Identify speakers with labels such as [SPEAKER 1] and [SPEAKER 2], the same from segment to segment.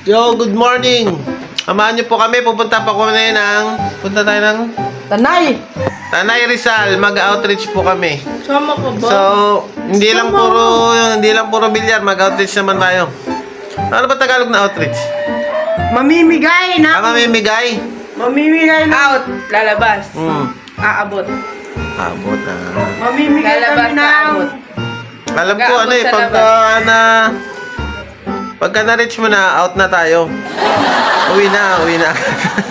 [SPEAKER 1] Yo, good morning. Samahan niyo po kami. Punta tayo ng Tanay Rizal. Mag-outreach po kami.
[SPEAKER 2] Sama ka ba?
[SPEAKER 1] So, hindi lang puro bilyar, mag-outreach naman tayo. Ano ba Tagalog na outreach?
[SPEAKER 2] Mamimigay na.
[SPEAKER 1] Mamimigay.
[SPEAKER 2] Mamimigay na. Out. Lalabas. Aabot.
[SPEAKER 1] Abot na.
[SPEAKER 2] Mamimigay
[SPEAKER 3] Lalabas
[SPEAKER 2] kami
[SPEAKER 3] na
[SPEAKER 2] na.
[SPEAKER 3] abot.
[SPEAKER 1] Alam ko
[SPEAKER 3] Mag-aabot sa
[SPEAKER 1] pagka na-reach mo na, out na tayo. Uwi na.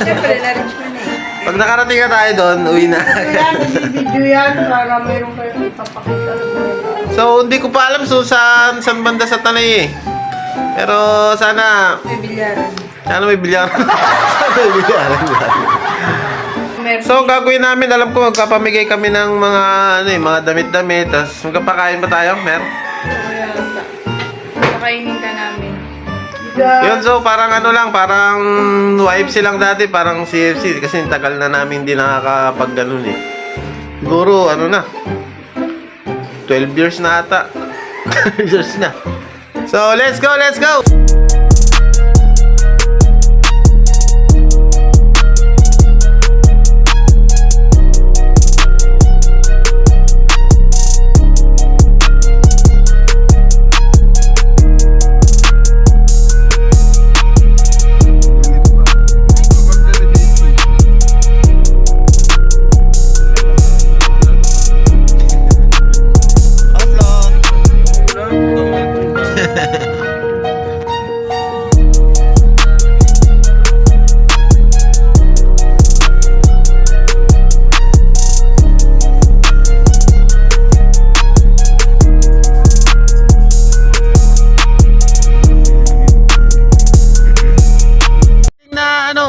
[SPEAKER 3] Siyempre, na-reach mo na eh.
[SPEAKER 1] Pag nakarating na tayo doon, uwi na.
[SPEAKER 2] Yan, video yan para mayroon kayong ipapakita.
[SPEAKER 1] So, hindi ko pa alam saan banda sa Tanay eh. Pero sana
[SPEAKER 3] May bilyaran.
[SPEAKER 1] may bilyar. Sana may bilyaran.
[SPEAKER 3] Meron.
[SPEAKER 1] So, gagawin namin, alam ko, magpapamigay kami ng mga damit-damit. Tapos, magpapakain ba tayo? Meron?
[SPEAKER 3] Kaya, pakainin ka namin.
[SPEAKER 1] Yun, so, parang parang YFC lang dati, parang CFC. Kasi tagal na namin hindi nakakapag ganun eh. Siguro, 12 years na ata. 12 years na. So, let's go!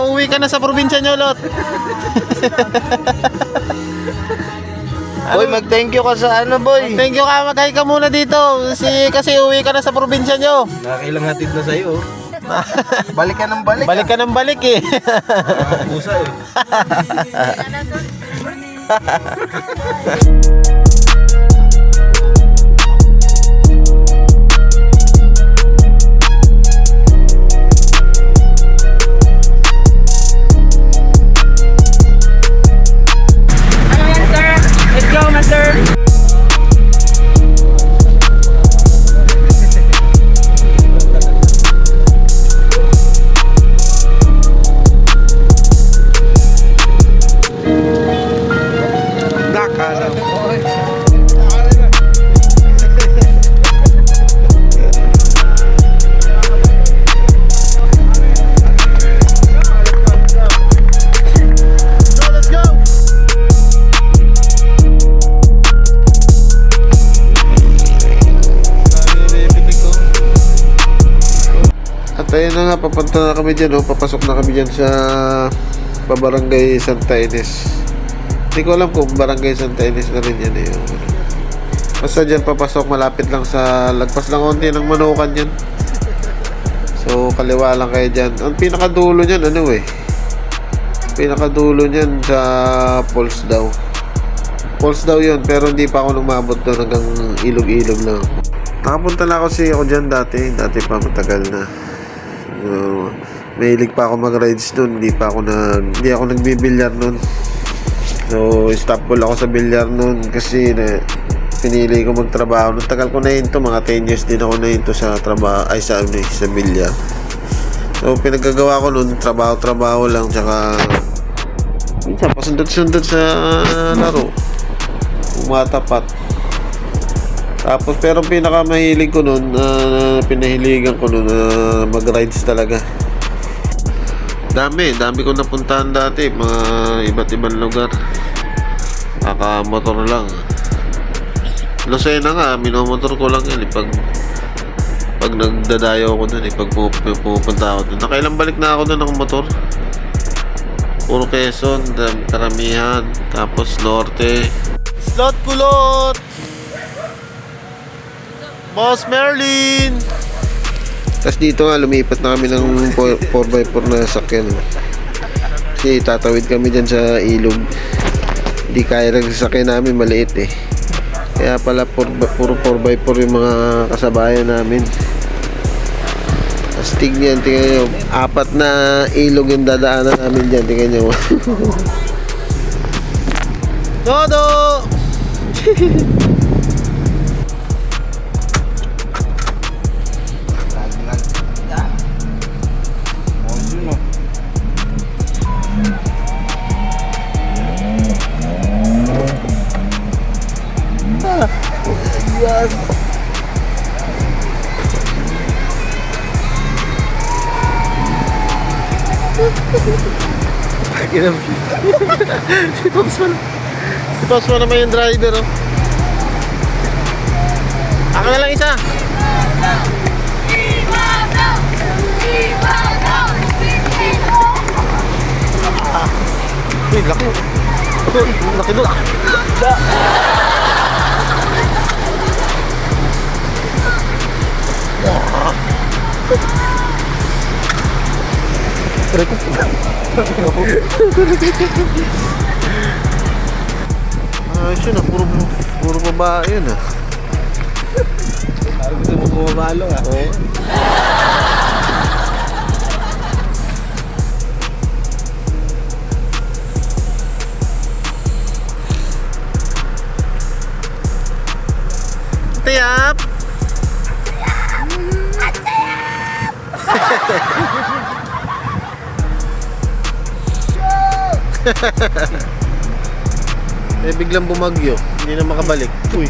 [SPEAKER 1] Uwi ka na sa probinsya nyo, Lot.
[SPEAKER 4] Boy, mag-thank you ka sa boy.
[SPEAKER 1] Thank you ka, mag-hi ka muna dito. Kasi uwi ka na sa probinsya nyo.
[SPEAKER 4] Nakilang hatid na sa'yo. Balik ka ng balik.
[SPEAKER 1] Balik ka ng balik eh.
[SPEAKER 4] Pusa eh.
[SPEAKER 3] Ano yan, sir? Let's go, master.
[SPEAKER 1] At ayun na nga, papunta na kami dyan, papasok na kami dyan sa pabarangay Santa Ines. Hindi ko alam kung barangay Santa Ines na rin yan eh. Basta dyan papasok, malapit lang sa lagpas lang konti ng Manukan yan. So kaliwa lang kayo dyan. Ang pinakadulo nyan pinakadulo nyan sa Falls daw. Falls daw yun, pero hindi pa ako lumabot doon, hanggang ilog-ilog lang. Nakapunta na ako dyan dati pa, matagal na. Mahilig pa ako mag-rides nun, hindi ako nagbibilyar nun. So stop ball ako sa bilyar nun kasi pinili ko magtrabaho. Nung tagal ko na yun to, mga 10 years din ako na yun to sa trabaho, sa bilyar. So pinagagawa ko nun, trabaho lang, tsaka minsan pasundot-sundot sa laro, umatapat. Tapos pero pinakamahilig ko nun, pinahiligan ko nun, mag-rides talaga. Dami ko napuntahan dati, mga iba't ibang lugar. Motor lang. Lucena nga, minomotor ko lang yan pag nagdadayo ako dun pag pupunta ako dun. Nakailang balik na ako dun ng motor. Puro Quezon, karamihan, tapos Norte. Slot kulot! Boss Merlin! Tapos dito nga, lumipat na kami ng 4x4 na sakyan. Kasi tatawid kami dyan sa ilog. Hindi kaya ng sasakyan namin, maliit eh. Kaya pala puro 4x4 yung mga kasabayan namin. Tapos astig yan, tingnan nyo. 4 na ilog yung dadaanan namin dyan, tingnan nyo. Todo! Si Pops mo naman yung driver, oh. Ako na lang isa. Uy, laki. Uy, laki doon. Ayos yun, ah. Puro babae yun, ah.
[SPEAKER 4] Parang gusto mo bumabalo ah.
[SPEAKER 1] Oo. Tiyap! Eh, biglang bumagyo. Hindi na makabalik. Uy,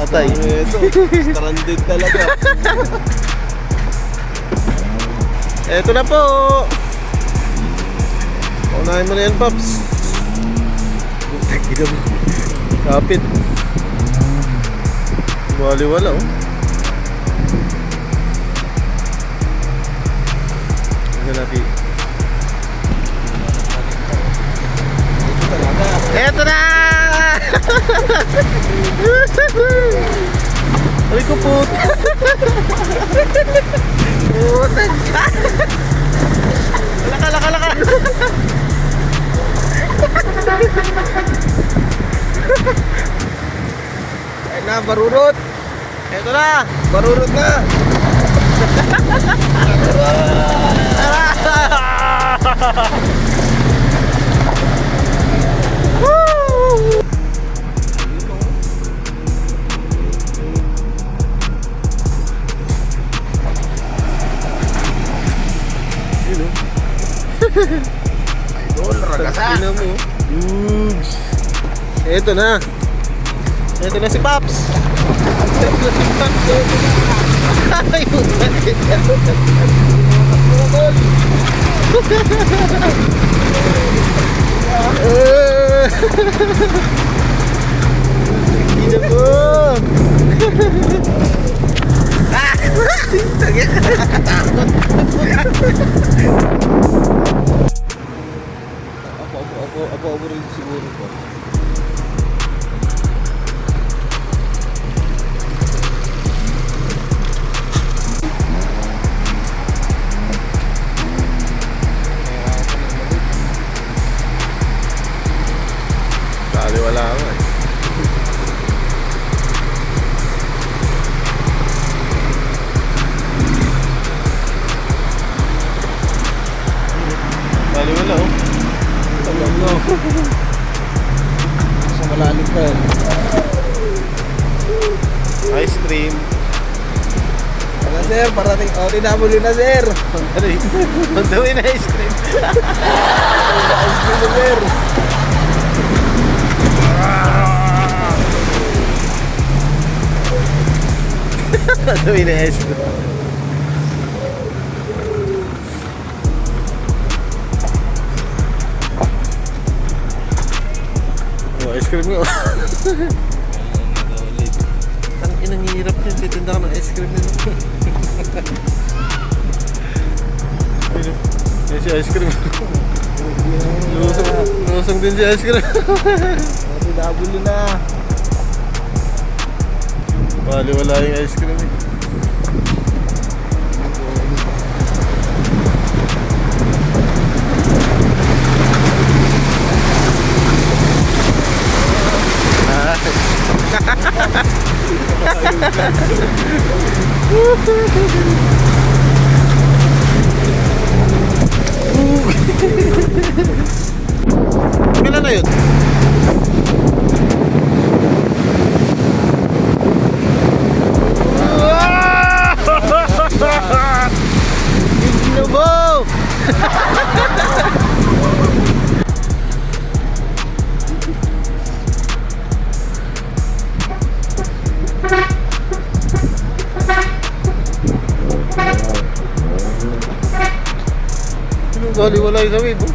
[SPEAKER 4] Atay. Ito, stranded talaga.
[SPEAKER 1] eto na po! Unahin mo na yan, Pops. Kapit. Wali-wala, oh. Ito natin. Eto na! Ay ko po. Putan ka. Laka.
[SPEAKER 4] Ay na, barurot.
[SPEAKER 1] Eto na.
[SPEAKER 4] Barurot na. Idol, ragasa.
[SPEAKER 1] Tingnan mo. Yugs. Eto na. Eto na si Pops. Eto na si Pops. Ayun na. Hindi na po.
[SPEAKER 4] Ako rin siguro ko.
[SPEAKER 1] Dali wala ako eh. Dali wala oh.
[SPEAKER 4] Alam mo. Sa malalim pa yan.
[SPEAKER 1] Ice cream.
[SPEAKER 4] Wala sir, parating. O, tinabuli na sir.
[SPEAKER 1] On the way na ice cream.
[SPEAKER 4] Ice cream na sir.
[SPEAKER 1] On the way na ice cream. Oh, ice cream nga. Ang inang hirap niyan. Titinda ka ng ice cream nila. Yan si ice cream. Lusong din si ice cream.
[SPEAKER 4] Tinabuli na.
[SPEAKER 1] Bali wala yung ice cream eh. Baliwala yung sa wave, oh.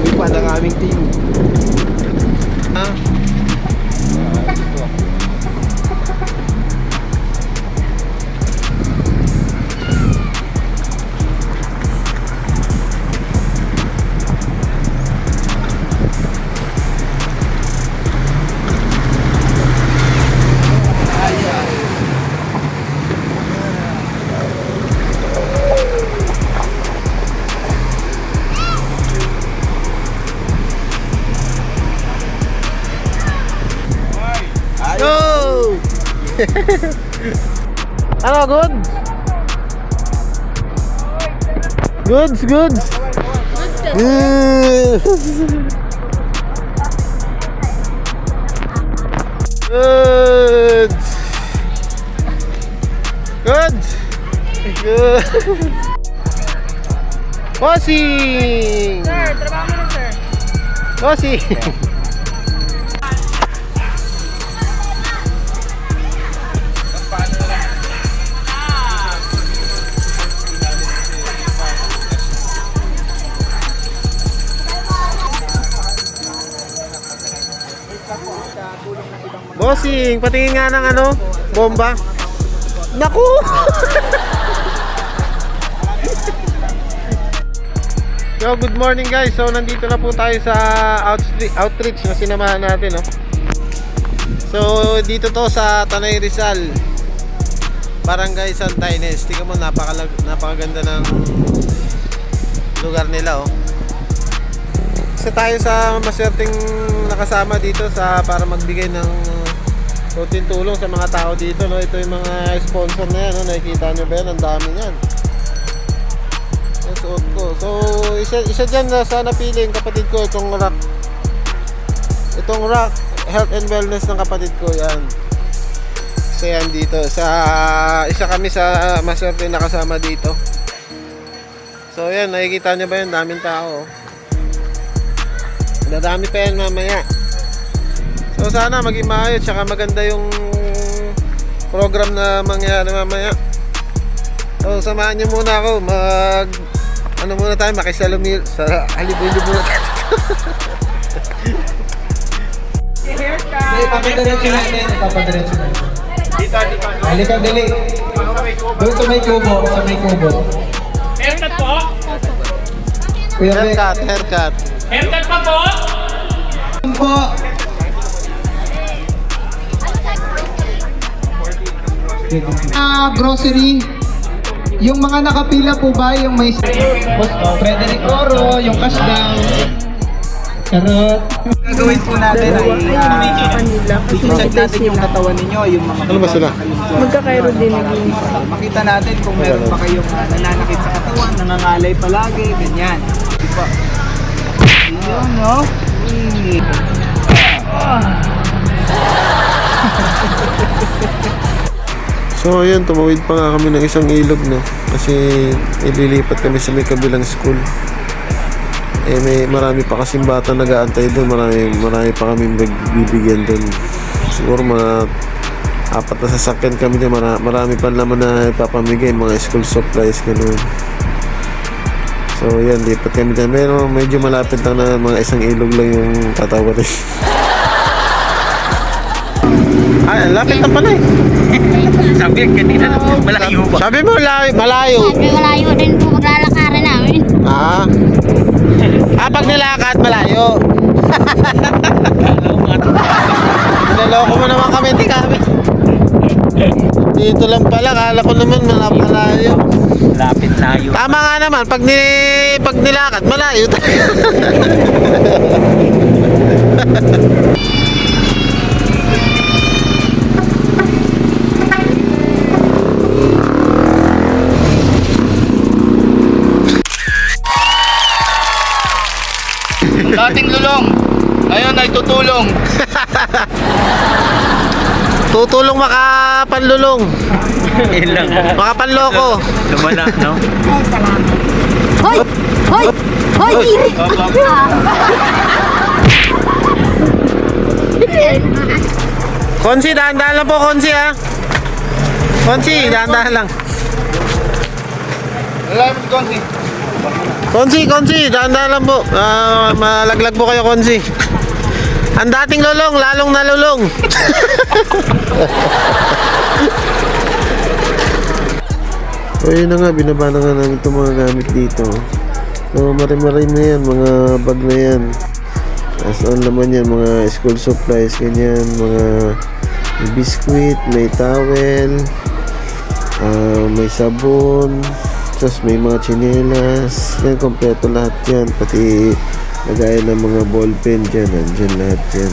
[SPEAKER 4] Lipad ang aming team.
[SPEAKER 1] Ah. Go! Ano, good? Goods, goods. Good. Goods. Goods. Good. Bossing.
[SPEAKER 3] Sir, trabaho mo na, sir.
[SPEAKER 1] Bossing. Bossing, patingin nga ng ano, bomba. Naku! Yo, good morning guys. So, nandito na po tayo sa outreach na sinamahan natin, no? So, dito to sa Tanay Rizal, Barangay Santa Ines. Tingnan mo, napakaganda ng lugar nila, oh. Isa tayo sa maswerteng nakasama dito sa para magbigay ng konting tulong sa mga tao dito, no? Ito yung mga sponsor na yan, no? Nakikita nyo ba yan? Ang dami yan. Yung suot ko. So, isa dyan na sa napiling kapatid ko, itong rock. Itong rock, health and wellness ng kapatid ko, yan. Isa yan dito. Isa kami sa maswerteng nakasama dito. So, yan. Nakikita nyo ba yan? Daming tao, oh. Dadami pa yan mamaya. So sana maging maayos, tsaka maganda yung program na mangyayari mamaya. So samahan nyo muna ako. Ano muna tayo, makisalumil sa halibulib muna tayo.
[SPEAKER 5] Ipapadiretso natin, ipapadiretso natin. Halika, dali. Doon sa may kubo, sa may kubo.
[SPEAKER 6] Haircut po?
[SPEAKER 5] Kuya Beck.
[SPEAKER 1] Haircut.
[SPEAKER 6] Haircut pa po?
[SPEAKER 5] Po. Grocery. Yung mga nakapila po ba, yung may Frederick Oro, yung cash down. Karot.
[SPEAKER 4] Gagawin po natin ay i-check natin yung katawan ninyo, yung mga
[SPEAKER 1] Ano ba sila?
[SPEAKER 2] Magkakairo din naging.
[SPEAKER 4] makita natin kung meron pa kayong nananakit sa katawan, nangangalay palagi, ganyan. Diba? Yun, no?
[SPEAKER 1] So ayun, tumawid pa nga kami ng isang ilog, no? Kasi ililipat kami sa may kabilang school. Marami pa kasing bata nag-aantay doon. Marami pa kami bibigyan doon. Siguro mga 4 na sasakyan kami doon. Marami pa naman na ipapamigay, mga school supplies, gano'n. So yan, lipat kami dyan. Medyo malapit lang na mga isang ilog lang yung tatawarin. Ay, lapit na pala eh.
[SPEAKER 4] Sabi kanina, malayo ba?
[SPEAKER 1] Sabi mo, malayo.
[SPEAKER 7] Sabi malayo din po maglalakarin namin.
[SPEAKER 1] Pag nilakad, malayo. Naloko mo naman kami, hindi kami. Dito lang pala, kala ko naman malayo.
[SPEAKER 4] Lapit layo.
[SPEAKER 1] Tama nga naman, pag nilakad, malayo talaga.
[SPEAKER 4] Dating lulong, ngayon ay tutulong.
[SPEAKER 1] Tutulong makapanlulong.
[SPEAKER 4] Yun lang.
[SPEAKER 1] Makapanloko.
[SPEAKER 4] Lumala, no?
[SPEAKER 7] Ay, salamat. Hoy! Hoy! Hoy! Siri!
[SPEAKER 1] Konsi, dahan-dahan lang po, Konsi, ha? Konsi, dahan-dahan lang. Konsi, dahan-dahan lang po. Malaglag po kayo, Konsi. Ang dating lulong, lalong nalulong. So yun na nga, binaba na nga namin itong mga gamit dito. So marim-marim na yan, mga bag na yan. As on naman yan, mga school supplies, ganyan, mga may biscuit, may towel, may sabon, tapos may mga tsinelas, yan, kompleto lahat yan, pati lagay ng mga ballpen dyan, nandyan lahat yan.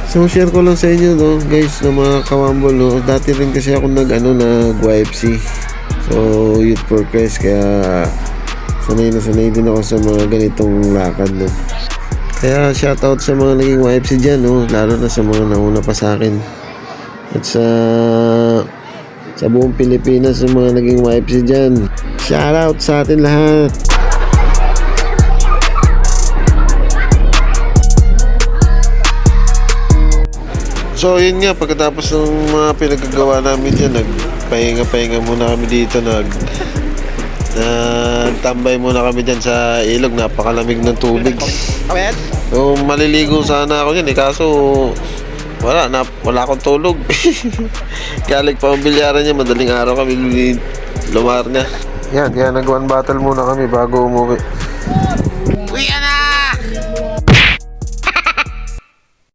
[SPEAKER 1] So share ko lang sa inyo, no, guys, na mga kawambol, no. Dati rin kasi ako nag-YFC, so youth for Christ, kaya sanay na sanay din ako sa mga ganitong lakad, no. Kaya shoutout sa mga naging YFC dyan, no, lalo na sa mga nauna pa sa akin, at sa buong Pilipinas, sa mga naging YFC dyan, shoutout sa atin lahat. So yun nga, pagkatapos ng mga pinagagawa namin dyan, nagpahinga-pahinga muna kami dito, nagtambay muna kami dyan sa ilog, napakalamig ng tubig. So maliligo sana ako dyan, kaso wala akong tulog. Galing pa ang bilyaran niya, madaling araw kami lumar na. Yan, kaya nag-one battle muna kami bago umuwi. Uwi na!